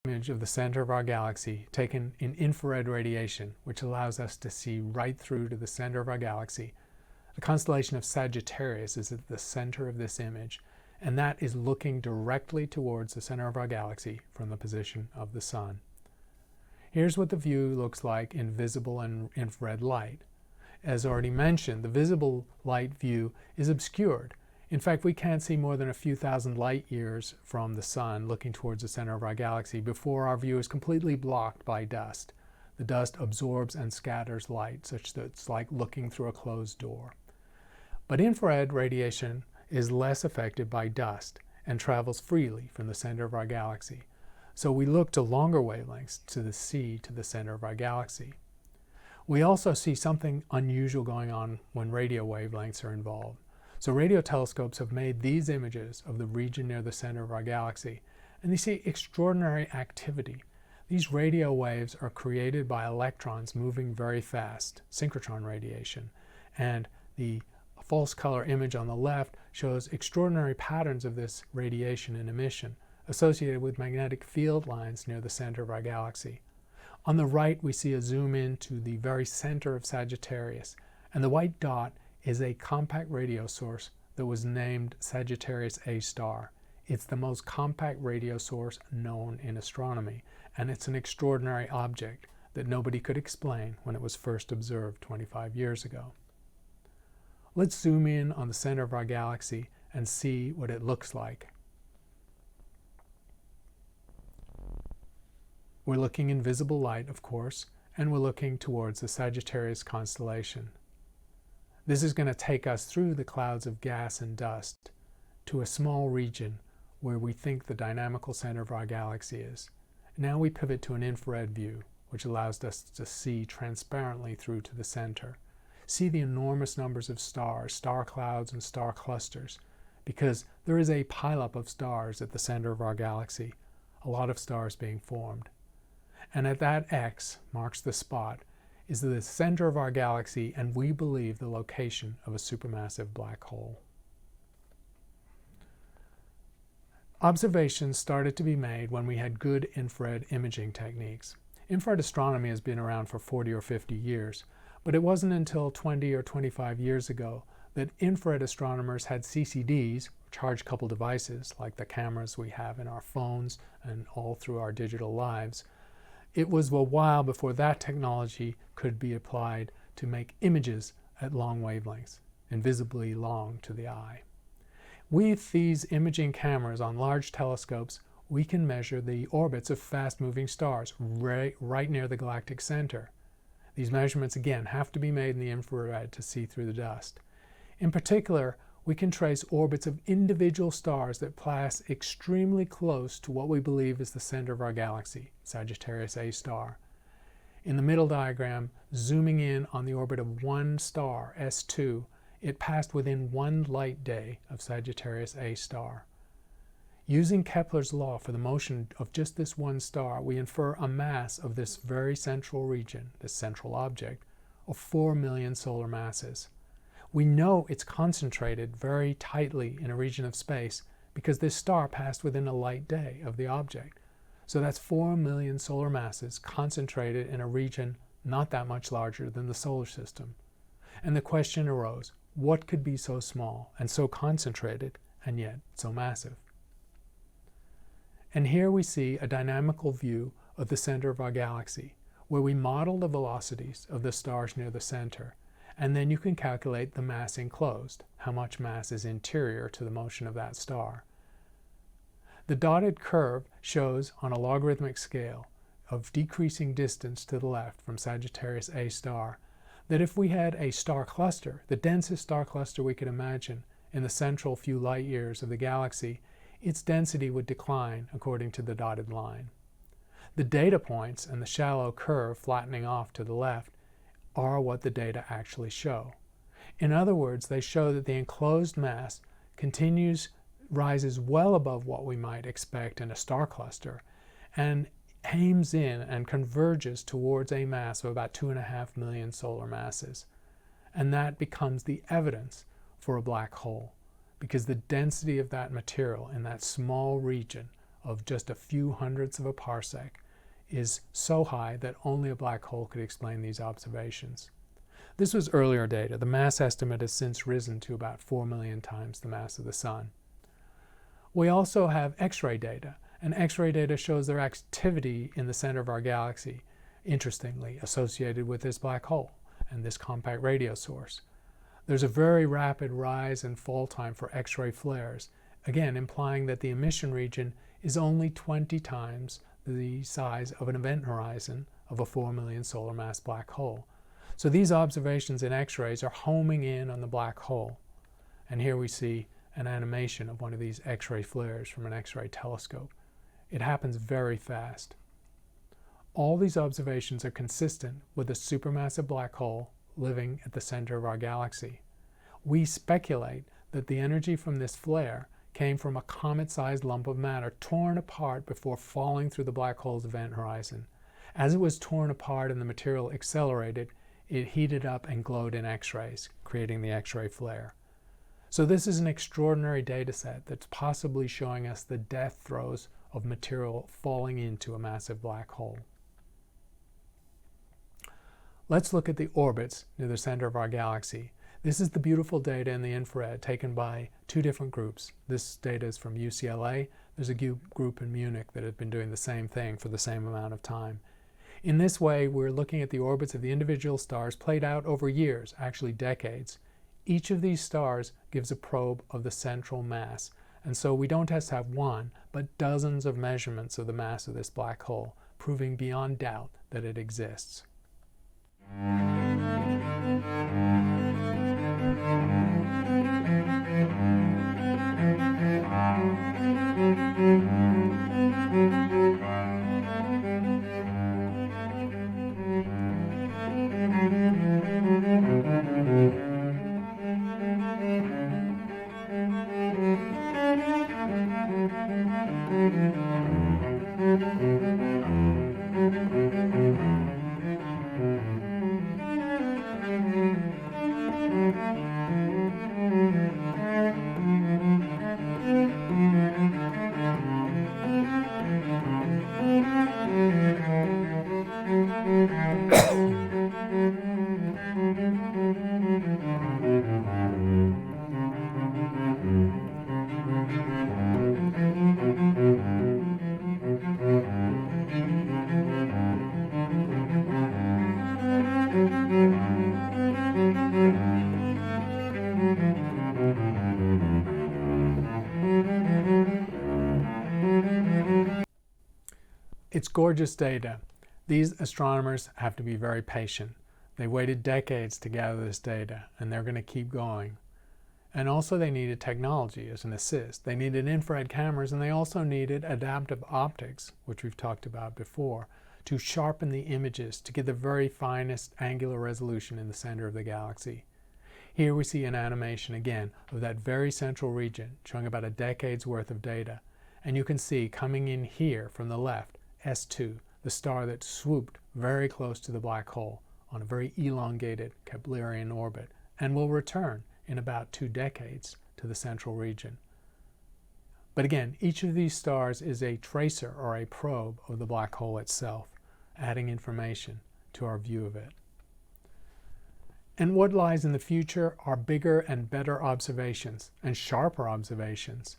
Image of the center of our galaxy taken in infrared radiation, which allows us to see right through to the center of our galaxy. The constellation of Sagittarius is at the center of this image, and that is looking directly towards the center of our galaxy from the position of the Sun. Here's what the view looks like in visible and infrared light. As already mentioned, the visible light view is obscured. In fact, we can't see more than a few thousand light years from the Sun looking towards the center of our galaxy before our view is completely blocked by dust. The dust absorbs and scatters light, such that it's like looking through a closed door. But infrared radiation is less affected by dust and travels freely from the center of our galaxy. So we look to longer wavelengths to see to the center of our galaxy. We also see something unusual going on when radio wavelengths are involved. So radio telescopes have made these images of the region near the center of our galaxy, and they see extraordinary activity. These radio waves are created by electrons moving very fast, synchrotron radiation, and the false color image on the left shows extraordinary patterns of this radiation and emission associated with magnetic field lines near the center of our galaxy. On the right, we see a zoom in to the very center of Sagittarius, and the white dot is a compact radio source that was named Sagittarius A star. It's the most compact radio source known in astronomy, and it's an extraordinary object that nobody could explain when it was first observed 25 years ago. Let's zoom in on the center of our galaxy and see what it looks like. We're looking in visible light, of course, and we're looking towards the Sagittarius constellation. This is going to take us through the clouds of gas and dust to a small region where we think the dynamical center of our galaxy is. Now we pivot to an infrared view, which allows us to see transparently through to the center. See the enormous numbers of stars, star clouds, and star clusters, because there is a pileup of stars at the center of our galaxy, a lot of stars being formed. And at that X marks the spot is the center of our galaxy, and we believe the location of a supermassive black hole. Observations started to be made when we had good infrared imaging techniques. Infrared astronomy has been around for 40 or 50 years, but it wasn't until 20 or 25 years ago that infrared astronomers had CCDs, charge-coupled devices, like the cameras we have in our phones and all through our digital lives. It was a while before that technology could be applied to make images at long wavelengths, invisibly long to the eye. With these imaging cameras on large telescopes, we can measure the orbits of fast-moving stars right near the galactic center. These measurements, again, have to be made in the infrared to see through the dust. In particular, we can trace orbits of individual stars that pass extremely close to what we believe is the center of our galaxy, Sagittarius A star. In the middle diagram, zooming in on the orbit of one star, S2, it passed within 1 light day of Sagittarius A star. Using Kepler's law for the motion of just this one star, we infer a mass of this very central region, this central object, of 4 million solar masses. We know it's concentrated very tightly in a region of space because this star passed within a light day of the object. So that's 4 million solar masses concentrated in a region not that much larger than the solar system. And the question arose, what could be so small and so concentrated and yet so massive? And here we see a dynamical view of the center of our galaxy, where we model the velocities of the stars near the center, and then you can calculate the mass enclosed, how much mass is interior to the motion of that star. The dotted curve shows on a logarithmic scale of decreasing distance to the left from Sagittarius A star that if we had a star cluster, the densest star cluster we could imagine in the central few light years of the galaxy, its density would decline according to the dotted line. The data points and the shallow curve flattening off to the left are what the data actually show. In other words, they show that the enclosed mass rises well above what we might expect in a star cluster and aims in and converges towards a mass of about 2.5 million solar masses. And that becomes the evidence for a black hole, because the density of that material in that small region of just a few hundredths of a parsec is so high that only a black hole could explain these observations. This was earlier data. The mass estimate has since risen to about 4 million times the mass of the Sun. We also have X-ray data, and X-ray data shows their activity in the center of our galaxy, interestingly associated with this black hole and this compact radio source. There's a very rapid rise and fall time for X-ray flares, again implying that the emission region is only 20 times the size of an event horizon of a 4 million solar mass black hole. So these observations in X-rays are homing in on the black hole. And here we see an animation of one of these X-ray flares from an X-ray telescope. It happens very fast. All these observations are consistent with a supermassive black hole living at the center of our galaxy. We speculate that the energy from this flare came from a comet-sized lump of matter torn apart before falling through the black hole's event horizon. As it was torn apart and the material accelerated, it heated up and glowed in X-rays, creating the X-ray flare. So this is an extraordinary data set that's possibly showing us the death throes of material falling into a massive black hole. Let's look at the orbits near the center of our galaxy. This is the beautiful data in the infrared taken by two different groups. This data is from UCLA. There's a group in Munich that have been doing the same thing for the same amount of time. In this way, we're looking at the orbits of the individual stars played out over years, actually decades. Each of these stars gives a probe of the central mass, and so we don't just have one, but dozens of measurements of the mass of this black hole, proving beyond doubt that it exists. It's gorgeous data. These astronomers have to be very patient. They waited decades to gather this data, and they're going to keep going. And also they needed technology as an assist. They needed infrared cameras, and they also needed adaptive optics, which we've talked about before, to sharpen the images to get the very finest angular resolution in the center of the galaxy. Here we see an animation again of that very central region, showing about a decade's worth of data. And you can see coming in here from the left, S2, the star that swooped very close to the black hole on a very elongated Keplerian orbit, and will return in about 2 decades to the central region. But again, each of these stars is a tracer or a probe of the black hole itself, adding information to our view of it. And what lies in the future are bigger and better observations and sharper observations.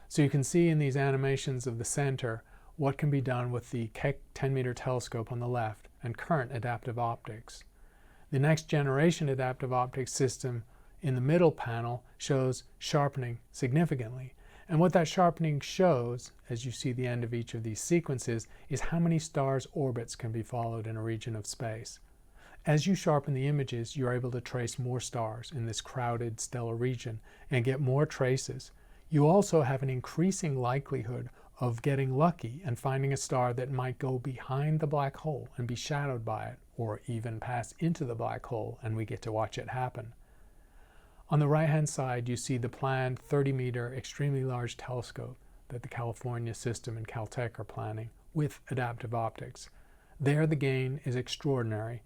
So you can see in these animations of the center what can be done with the Keck 10-meter telescope on the left and current adaptive optics. The next generation adaptive optics system in the middle panel shows sharpening significantly. And what that sharpening shows, as you see the end of each of these sequences, is how many stars' orbits can be followed in a region of space. As you sharpen the images, you're able to trace more stars in this crowded stellar region and get more traces. You also have an increasing likelihood of getting lucky and finding a star that might go behind the black hole and be shadowed by it, or even pass into the black hole and we get to watch it happen. On the right-hand side, you see the planned 30-meter extremely large telescope that the California system and Caltech are planning with adaptive optics. There the gain is extraordinary.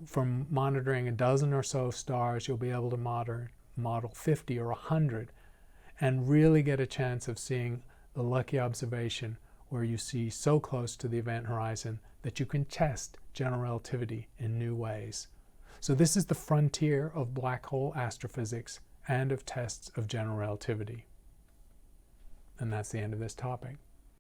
From monitoring a dozen or so stars, you'll be able to model 50 or 100 and really get a chance of seeing the lucky observation where you see so close to the event horizon that you can test general relativity in new ways. So this is the frontier of black hole astrophysics and of tests of general relativity. And that's the end of this topic.